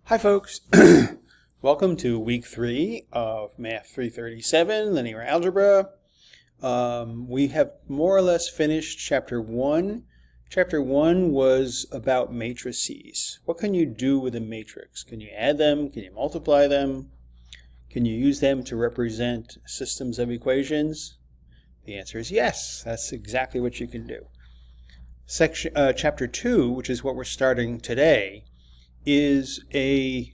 Hi folks, welcome to week 3 of Math 337, Linear Algebra. We have more or less finished chapter 1. Chapter 1 was about matrices. What can you do with a matrix? Can you add them? Can you multiply them? Can you use them to represent systems of equations? The answer is yes, that's exactly what you can do. Chapter 2, which is what we're starting today, is an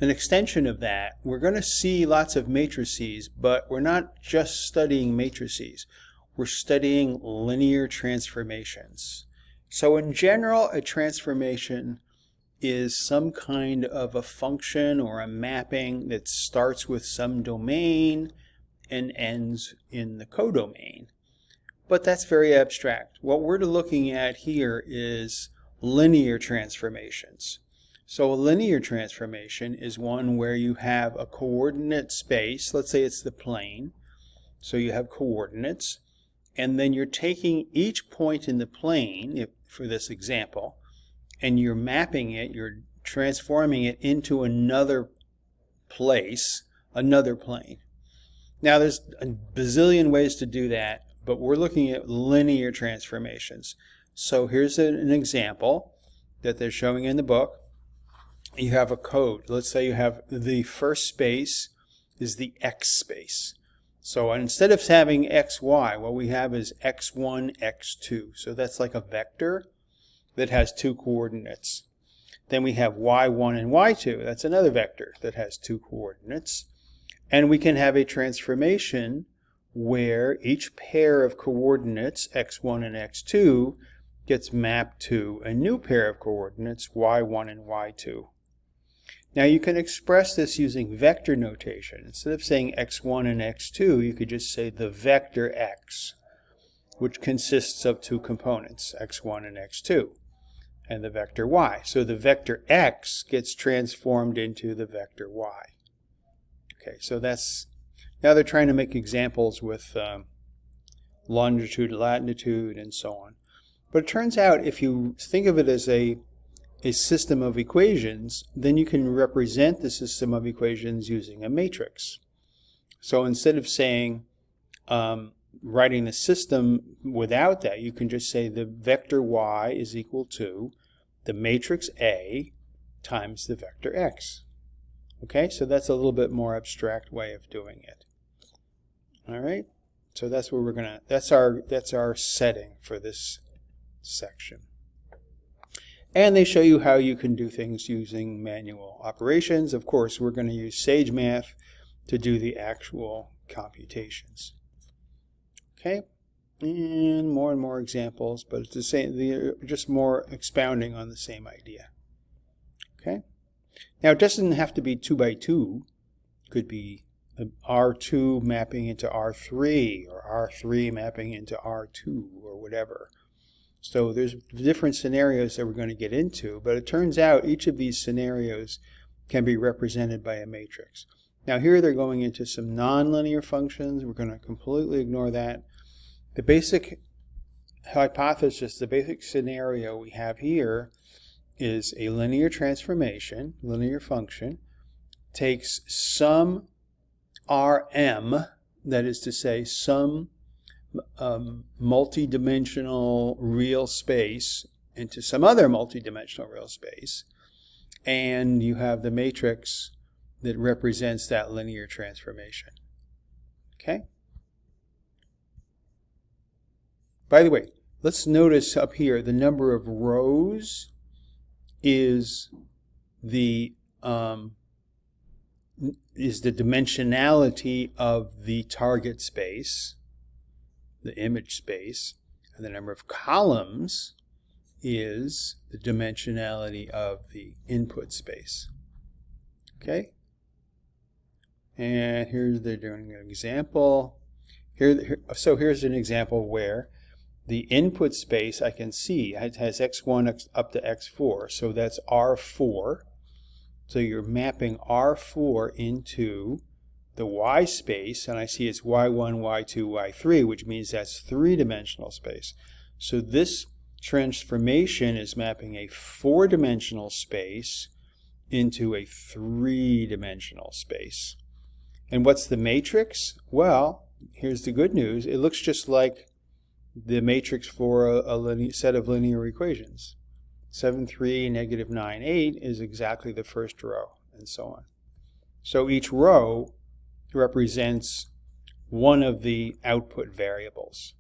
extension of that. We're going to see lots of matrices, but we're not just studying matrices. We're studying linear transformations. So in general, a transformation is some kind of a function or a mapping that starts with some domain and ends in the codomain. But that's very abstract. What we're looking at here is linear transformations. So a linear transformation is one where you have a coordinate space. Let's say it's the plane. So you have coordinates. And then you're taking each point in the plane, for this example, and you're mapping it, you're transforming it into another place, another plane. Now there's a bazillion ways to do that, but we're looking at linear transformations. So here's an example that they're showing in the book. You have a code. Let's say you have the first space is the x space. So instead of having xy, what we have is x1, x2. So that's like a vector that has two coordinates. Then we have y1 and y2. That's another vector that has two coordinates. And we can have a transformation where each pair of coordinates, x1 and x2, gets mapped to a new pair of coordinates, y1 and y2. Now you can express this using vector notation. Instead of saying x1 and x2, you could just say the vector x, which consists of two components, x1 and x2, and the vector y. So the vector x gets transformed into the vector y. Okay, so that's, now they're trying to make examples with longitude, latitude, and so on. But it turns out if you think of it as a system of equations, then you can represent the system of equations using a matrix. So instead of saying, writing the system without that, you can just say the vector y is equal to the matrix A times the vector x. Okay, so that's a little bit more abstract way of doing it. All right, so that's what we're gonna. That's our setting for this section. And they show you how you can do things using manual operations. Of course, we're going to use Sage Math to do the actual computations. Okay, and more examples, but it's the same. Just more expounding on the same idea. Okay. Now it doesn't have to be 2 by 2. It could be R2 mapping into R3 or R3 mapping into R2 or whatever. So there's different scenarios that we're going to get into, but it turns out each of these scenarios can be represented by a matrix. Now here they're going into some nonlinear functions. We're going to completely ignore that. The basic hypothesis, the basic scenario we have here is a linear transformation, linear function, takes some Rm, that is to say some multi-dimensional real space into some other multi-dimensional real space, and you have the matrix that represents that linear transformation. Okay? By the way, let's notice up here the number of rows is the dimensionality of the target space, the image space, and the number of columns is the dimensionality of the input space. Okay? And here's they're doing an example. So here's an example where the input space I can see it has x1 up to x4, so that's R4. So you're mapping R4 into the y space, and I see it's y1, y2, y3, which means that's three-dimensional space. So this transformation is mapping a four-dimensional space into a three-dimensional space. And what's the matrix? Well, here's the good news. It looks just like the matrix for a set of linear equations. 7, 3, negative 9, 8 is exactly the first row, and so on. So each row represents one of the output variables.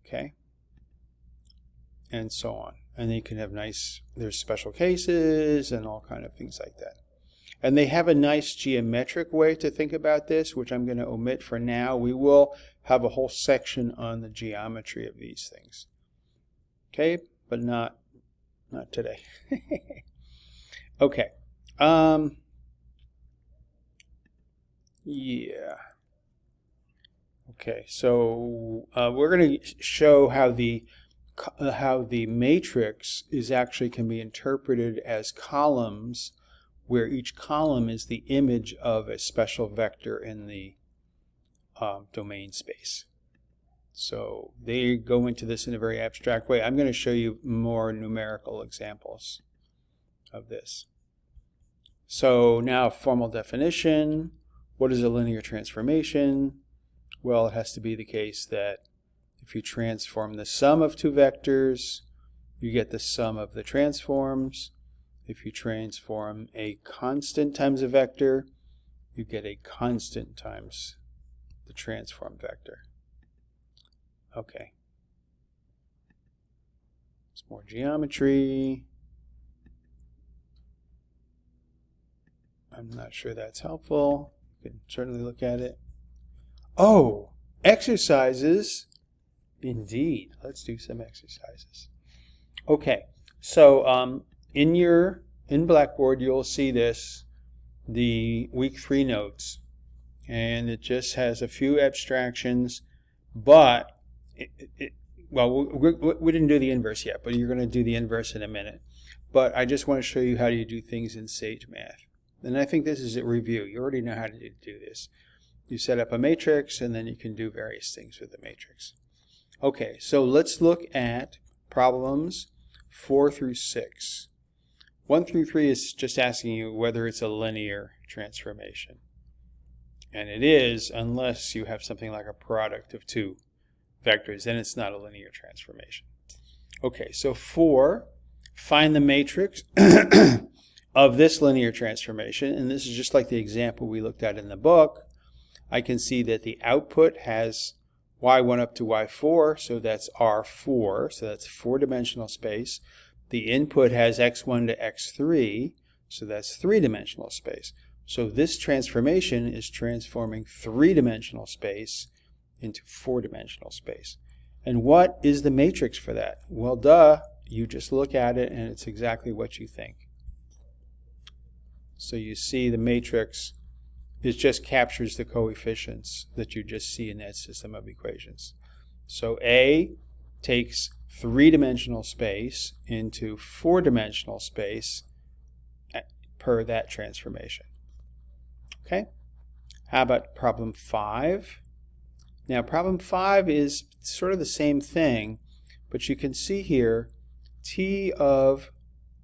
Okay? And so on. And you can have there's special cases and all kind of things like that. And they have a nice geometric way to think about this, which I'm going to omit for now. We will have a whole section on the geometry of these things. Okay? But not today. Okay. Yeah. Okay, so we're going to show how the matrix can be interpreted as columns, where each column is the image of a special vector in the domain space. So they go into this in a very abstract way. I'm going to show you more numerical examples of this. So now, formal definition. What is a linear transformation? Well, it has to be the case that if you transform the sum of two vectors, you get the sum of the transforms. If you transform a constant times a vector, you get a constant times the transform vector. Okay. Some more geometry. I'm not sure that's helpful. You can certainly look at it. Oh, exercises. Indeed. Let's do some exercises. Okay. So in Blackboard, you'll see this, the week 3 notes. And it just has a few abstractions, but we didn't do the inverse yet, but you're going to do the inverse in a minute. But I just want to show you how you do things in Sage Math. And I think this is a review. You already know how to do this. You set up a matrix, and then you can do various things with the matrix. Okay, so let's look at problems 4 through 6. 1 through 3 is just asking you whether it's a linear transformation. And it is, unless you have something like a product of two vectors, then it's not a linear transformation. Okay, so 4, find the matrix of this linear transformation. And this is just like the example we looked at in the book. I can see that the output has y1 up to y4, so that's R4, so that's 4-dimensional space. The input has x1 to x3, so that's 3-dimensional space. So this transformation is transforming 3-dimensional space into 4-dimensional space. And what is the matrix for that? Well, duh, you just look at it and it's exactly what you think. So you see the matrix, it just captures the coefficients that you just see in that system of equations. So A takes 3-dimensional space into 4-dimensional space per that transformation. Okay? How about problem 5? Now problem 5 is sort of the same thing, but you can see here t of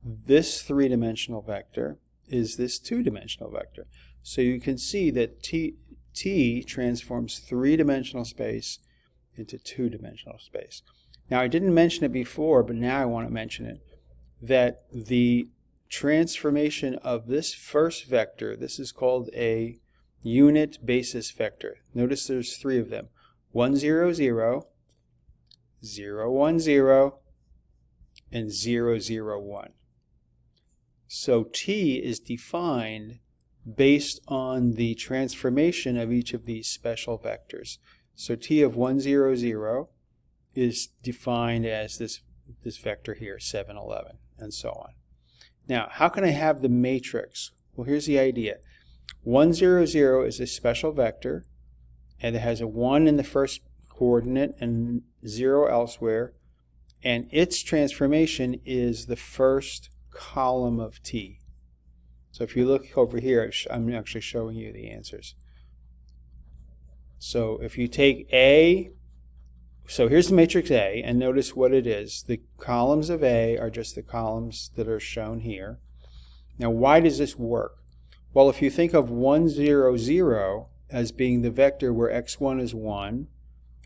this 3-dimensional vector is this 2-dimensional vector. So you can see that t transforms 3-dimensional space into 2-dimensional space. Now I didn't mention it before, but now I want to mention it, that the transformation of this first vector, this is called a unit basis vector. Notice there's 3 of them. 1, 0, 0, 0, 1, 0, and 0, 0, 1. So t is defined based on the transformation of each of these special vectors. So t of 1, 0, 0 is defined as this vector here, 7, 11, and so on. Now, how can I have the matrix? Well, here's the idea. 1, 0, 0 is a special vector, and it has a 1 in the first coordinate and 0 elsewhere, and its transformation is the first column of t. So if you look over here, I'm actually showing you the answers. So if you take A, so here's the matrix A, and notice what it is. The columns of A are just the columns that are shown here. Now, why does this work? Well, if you think of 1, 0, 0 as being the vector where x1 is 1,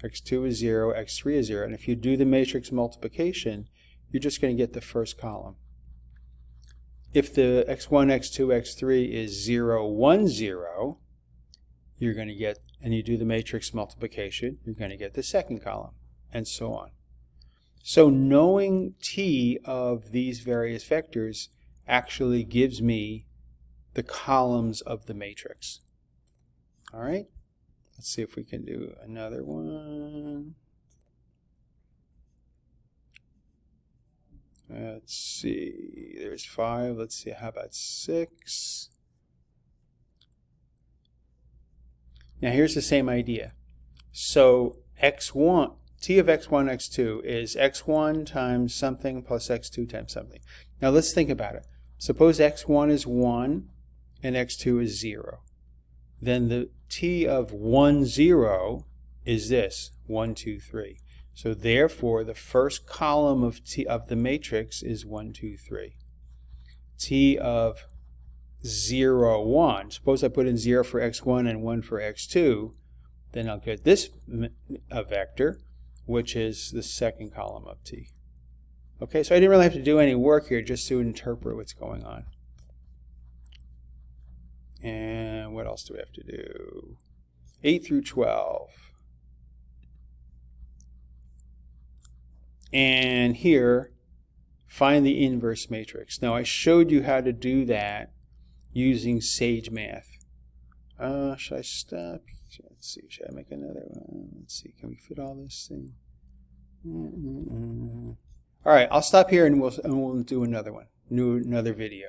x2 is 0, x3 is 0, and if you do the matrix multiplication, you're just going to get the first column. If the x1, x2, x3 is 0, 1, 0, you're going to get, and you do the matrix multiplication, you're going to get the second column, and so on. So knowing t of these various vectors actually gives me the columns of the matrix. All right, let's see if we can do another one. Let's see, there's 5. Let's see, how about 6? Now here's the same idea. So x1, t of x1, x2 is x1 times something plus x2 times something. Now let's think about it. Suppose x1 is 1 and x2 is 0. Then the t of 1, 0 is this, 1, 2, 3. So therefore, the first column of t of the matrix is 1, 2, 3. T of 0, 1. Suppose I put in 0 for x1 and 1 for x2, then I'll get this vector, which is the second column of t. Okay, so I didn't really have to do any work here, just to interpret what's going on. And what else do we have to do? 8 through 12. And here, find the inverse matrix. Now, I showed you how to do that using Sage Math. Should I stop? Let's see, should I make another one? Let's see, can we fit all this thing? All right, I'll stop here and we'll do another one, another video.